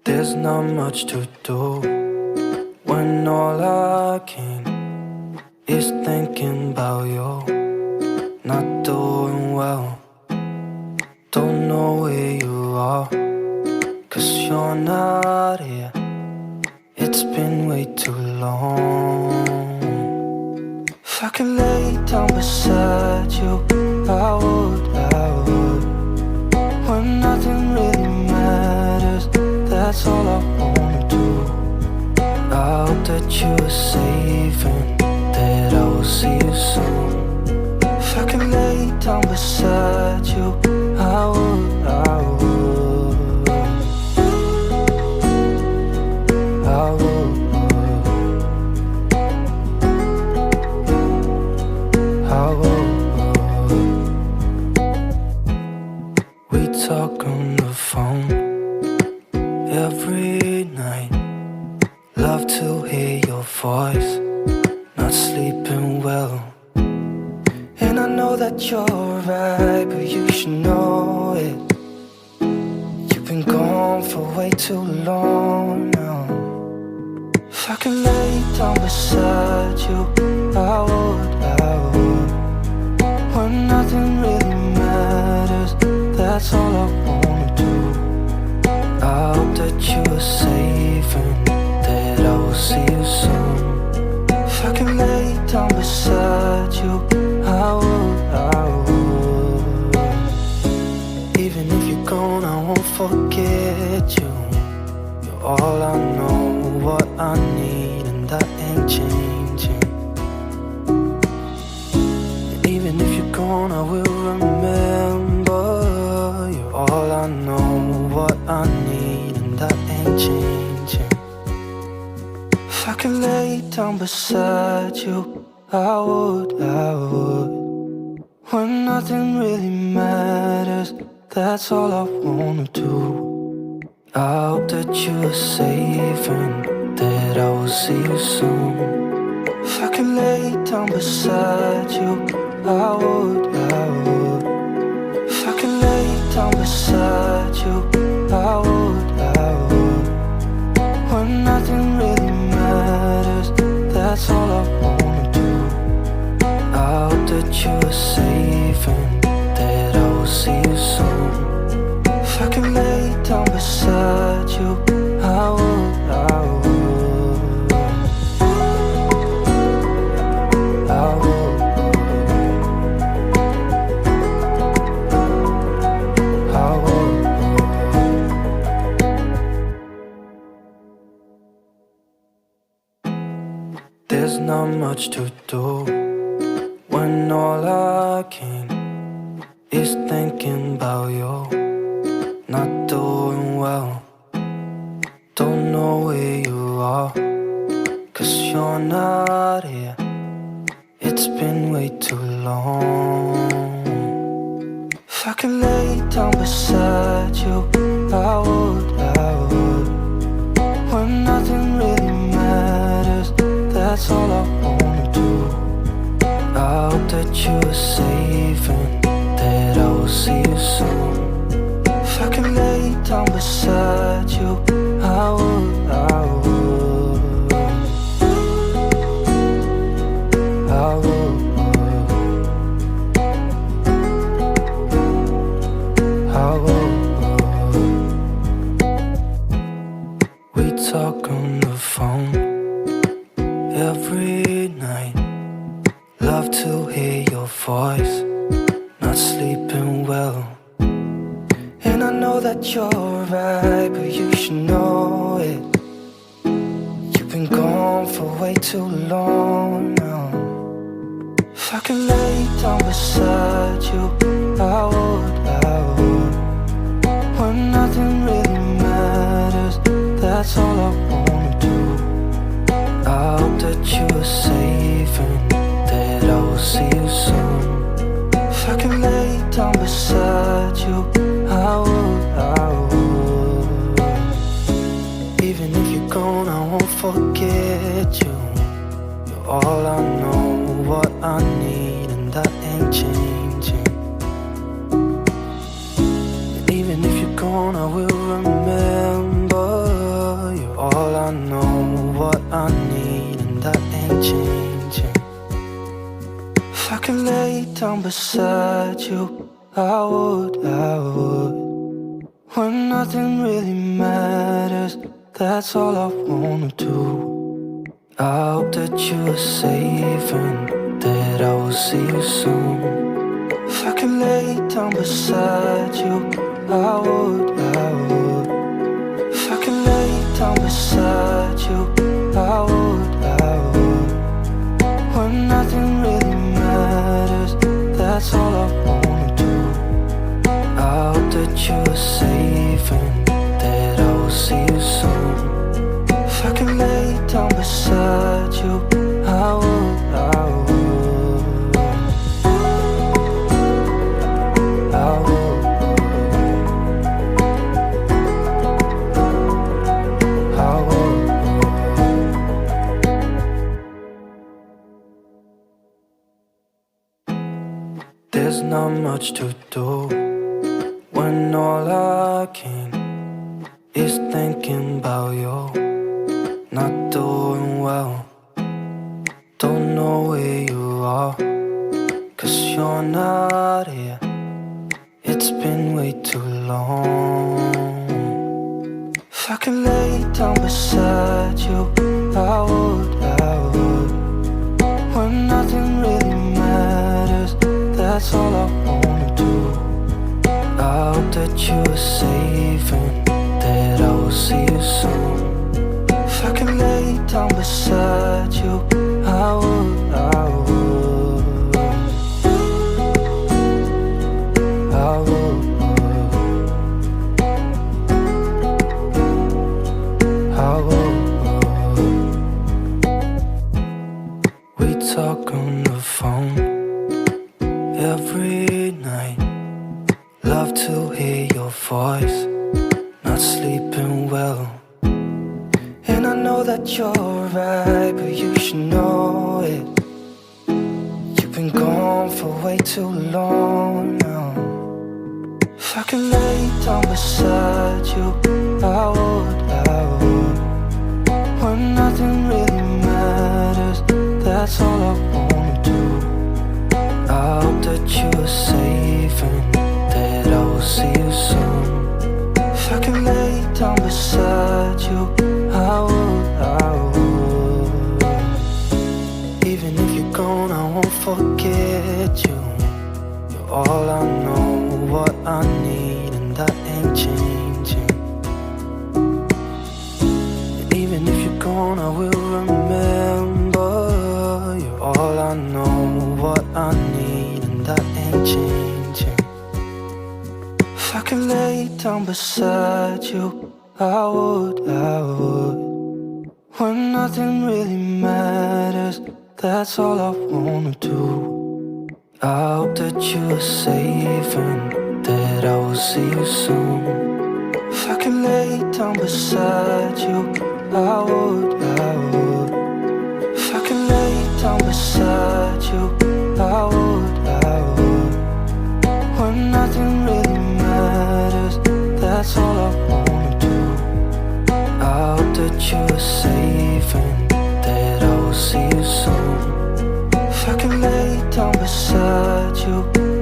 There's not much to do when all I can is thinking about you. Not doing well, don't know where you are, 'cause you're not here. It's been way too long. If I could lay down beside you, I would. When nothing really matters, that's all I wanna do. I hope that you are safe and that I will see you soon. If I could lay down beside you, I would. We talk on the phone every night. Love to hear your voice. Not sleeping well, and I know that you're right, but you should know it. You've been gone for way too long now. If I could lay down beside you, I would. When nothing really matters, that's all I wanna do. I hope that you are safe and that I will see you soon. If I can lay down beside you, I would. Even if you're gone, I won't forget you. You're all I know, what I need, and that ain't changing. And even if you're gone, I will remember. You're all I know, what I need, and that ain't changing. If I could lay down beside you, I would. When nothing really matters, that's all I wanna do. I hope that you are safe and that I will see you soon. If I could lay down beside you, I would. If I could lay down beside you, I would. When nothing really matters, that's all I wanna do. I hope that you are safe and that I will see you soon. If I could lay down beside you, I would. There's not much to do when all I can is thinking about you. Not doing well, don't know where you are, 'cause you're not here. It's been way too long. If I could lay down beside you, I would. When nothing really matters, that's all I wanna do. I hope that you are safe and that I will see you soon. If I could lay down beside you, I would. We talk on the phone every night. Love to hear your voice. Not sleeping well, and I know that you're right, but you should know it. You've been gone for way too long now. If I could lay down beside you, I would. When nothing really matters, that's all I wanna do. I hope that you are safe and that I will see you soon. If I can lay down beside you, I would. Even if you're gone, I won't forget you. You're all I know, what I need, and that ain't changing. And even if you're gone, I will remember. beside you, I would. When nothing really matters, that's all I wanna do. I hope that you are safe and that I will see you soon. If I could lay down beside you, I would. If I could lay down beside you, I would. When nothing really matters, that's all I wanna do. I hope that you are safe and that I will see you soon. If I could lay down beside you, I would. I would. There's not much to do when all I can is thinking about you. Not doing well, don't know where you are, 'cause you're not here. It's been way too long. If I could lay down beside you, I would. When nothing really matters, that's all I wanna do. I hope that you are safe and that I will see you soon. If I could lay down beside you, I would. I would. I would. I would. We talk on the phone every night. Love to hear your voice, not sleeping well. And I know that you're right, but you should know it. You've been gone for way too long now. If I could lay down beside you, I would. When nothing really matters, that's all I wanna do. I hope that you are safe and that I will see you soon. If I could lay down beside you, I would. Even if you're gone, I won't forget you. You're all I know, what I need, and that ain't changing. And even if you're gone, I will remember. You're all I know, what I need, and that ain't changing. If I could lay down beside you, I would. When nothing really matters, that's all I wanna do. I hope that you are safe and that I will see you soon. If I could lay down beside you, I would. If I could lay down beside you, I would. When nothing really matters, that's all I wanna do. I hope that you are safe and that I will see you soon. If I could lay down beside you,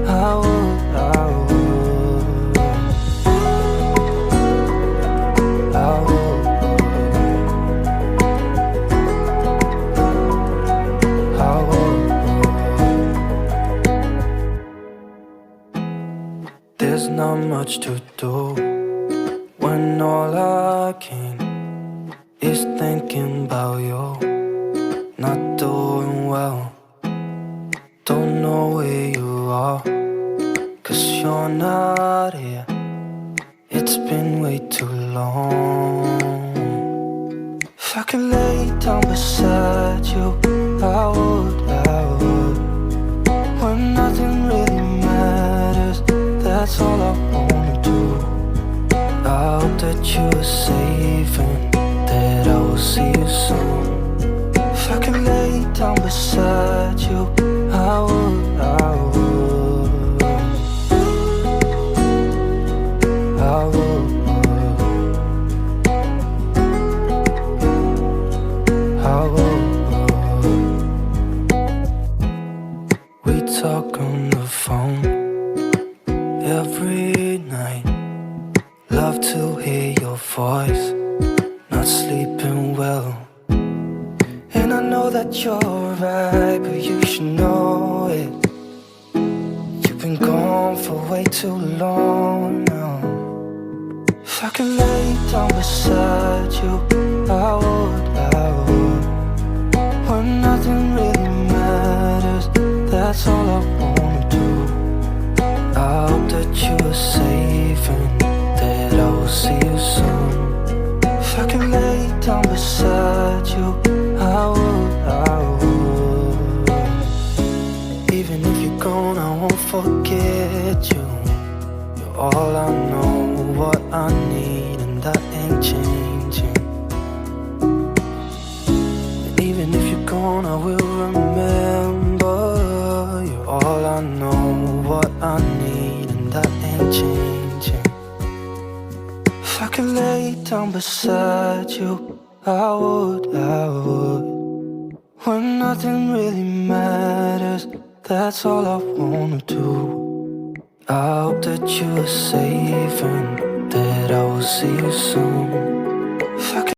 I would. I would. I would. I would. There's not much to do when all I can is thinking about you. Not doing well, don't know where you are, 'cause you're not here. It's been way too long. If I could lay down beside you, I would. When nothing really matters, that's all I wanna do. I hope that you are safe and that I will see you soon. If I could lay down beside you, I would. I would. I would. I would. We talk on the phone hear your voice, not sleeping well. And I know that you're right, but you should know it. You've been gone for way too long now. If I could lay down beside you, I would. When nothing really matters, that's all I wanna do. I hope that you are safe and that I will see you soon. If I could lay down beside you, I would. Even if you're gone, I won't forget you. You're all I know, what I need, and that ain't changing. And even if you're gone, I will remember. You're all I know, what I need, and that ain't changing. If I could lay down beside you, I would. When nothing really matters, that's all I wanna do. I hope that you are safe and that I will see you soon. If I could